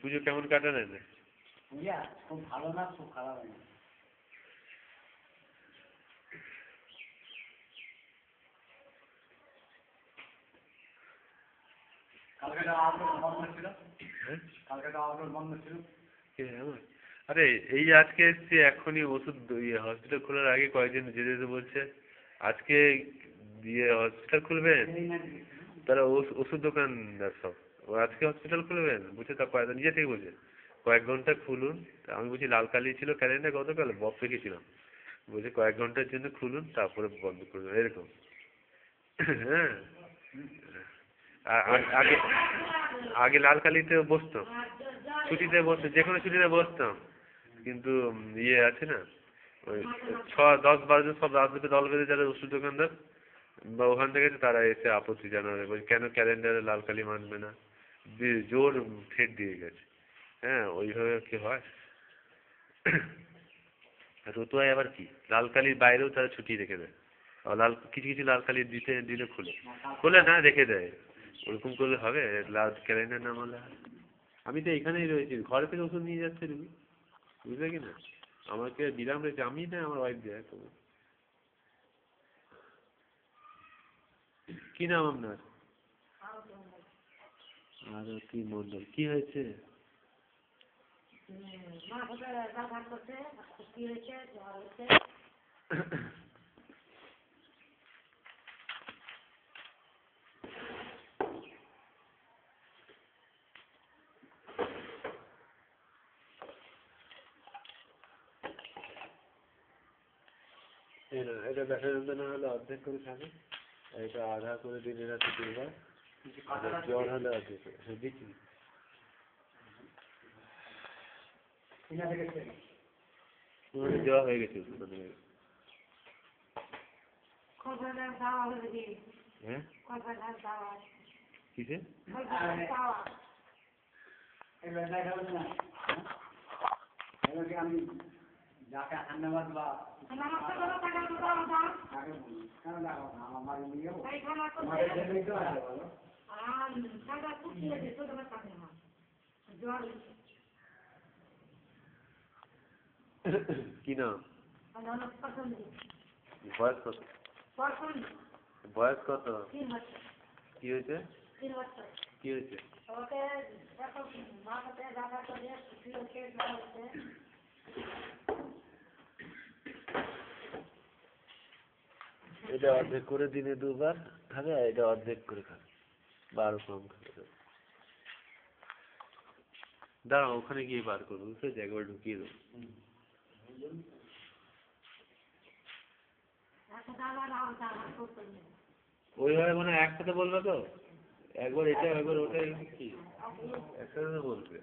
পুজো কেমন কাটালেন? পূজা খুব ভালো না, খুব খারাপ না। কালকে আপলোড বন্ধ ছিল। কালকে আপলোড বন্ধ ছিল। আরে এই আজকে এসছি এখনই, ওষুধ হসপিটাল খোলার আগে কয়েকদিন যেতে যেতে বলছে আজকে হসপিটাল খুলবেন, তারা ওষুধ দোকানদার সব আজকে হসপিটাল খুলবেন বুঝছে, তা নিজে থেকে বলছে কয়েক ঘন্টা খুলুন। আমি বলছি লাল কালি ছিল ক্যালেন্ডার গতকাল বপ রেখেছিলাম, বলছে কয়েক ঘন্টার জন্য খুলুন তারপরে বন্ধ করবেন এরকম। হ্যাঁ আগে আগে লাল কালিতে বসতাম, ছুটিতে বসতাম, যে কোনো ছুটিতে বসতাম, কিন্তু ইয়ে আছে না ওই 10-12 জন সব রাজনীতি দল বেঁধে যারা ওষুধ দোকানদার বা ওখান থেকে তারা এসে আপত্তি জানাবে, বলছে কেন ক্যালেন্ডারে লাল কালি মানবে না, জোর থ্রেট দিয়ে গেছে। হ্যাঁ ওইভাবে কি হয়? রতুয়ায় আবার কি লাল কালির বাইরেও তারা ছুটি রেখে দেয়, লাল কিছু কিছু লাল কালি দিলে খোলে না রেখে দেয়, ওরকম করলে হবে? লাল ক্যালেন্ডার না মানলে? আমি তো এখানেই রয়েছি, ঘরে থেকে ওষুধ নিয়ে যাচ্ছে তুমি বুঝলে কি না, আমাকে বিরাম রয়েছে, আমি না আমার ওয়াইফ দেয়। তো কি নাম আপনার? আর কি মন্ডল, কি হয়েছে? এটা দেখা যন্ত্রণা হলে অর্ধেক করে খাবে, এটা আধা করে দিনে রাতে দুবার, জ্বর হলে অর্ধেক করে দিচ্ছি। দেওয়া হয়ে গেছে ওষুধ অনেক। হ্যাঁ কিসে? আমি যাকে ধন্যবাদ বা কি নাম? বয়স কত? বয়স কত? কি হয়েছে? কি হয়েছে? এটা অর্ধেক করে দিনে দুবার খাবে, এটা অর্ধেক করে খাবে, 12 কম খাবে। দাঁড়াও ওখানে গিয়ে বার করবো, বুঝতে একবার ঢুকিয়ে দেবো। ওইভাবে মানে একসাথে বলবে তো, একবার এটা একবার ওটা, কি একসাথে বলবে?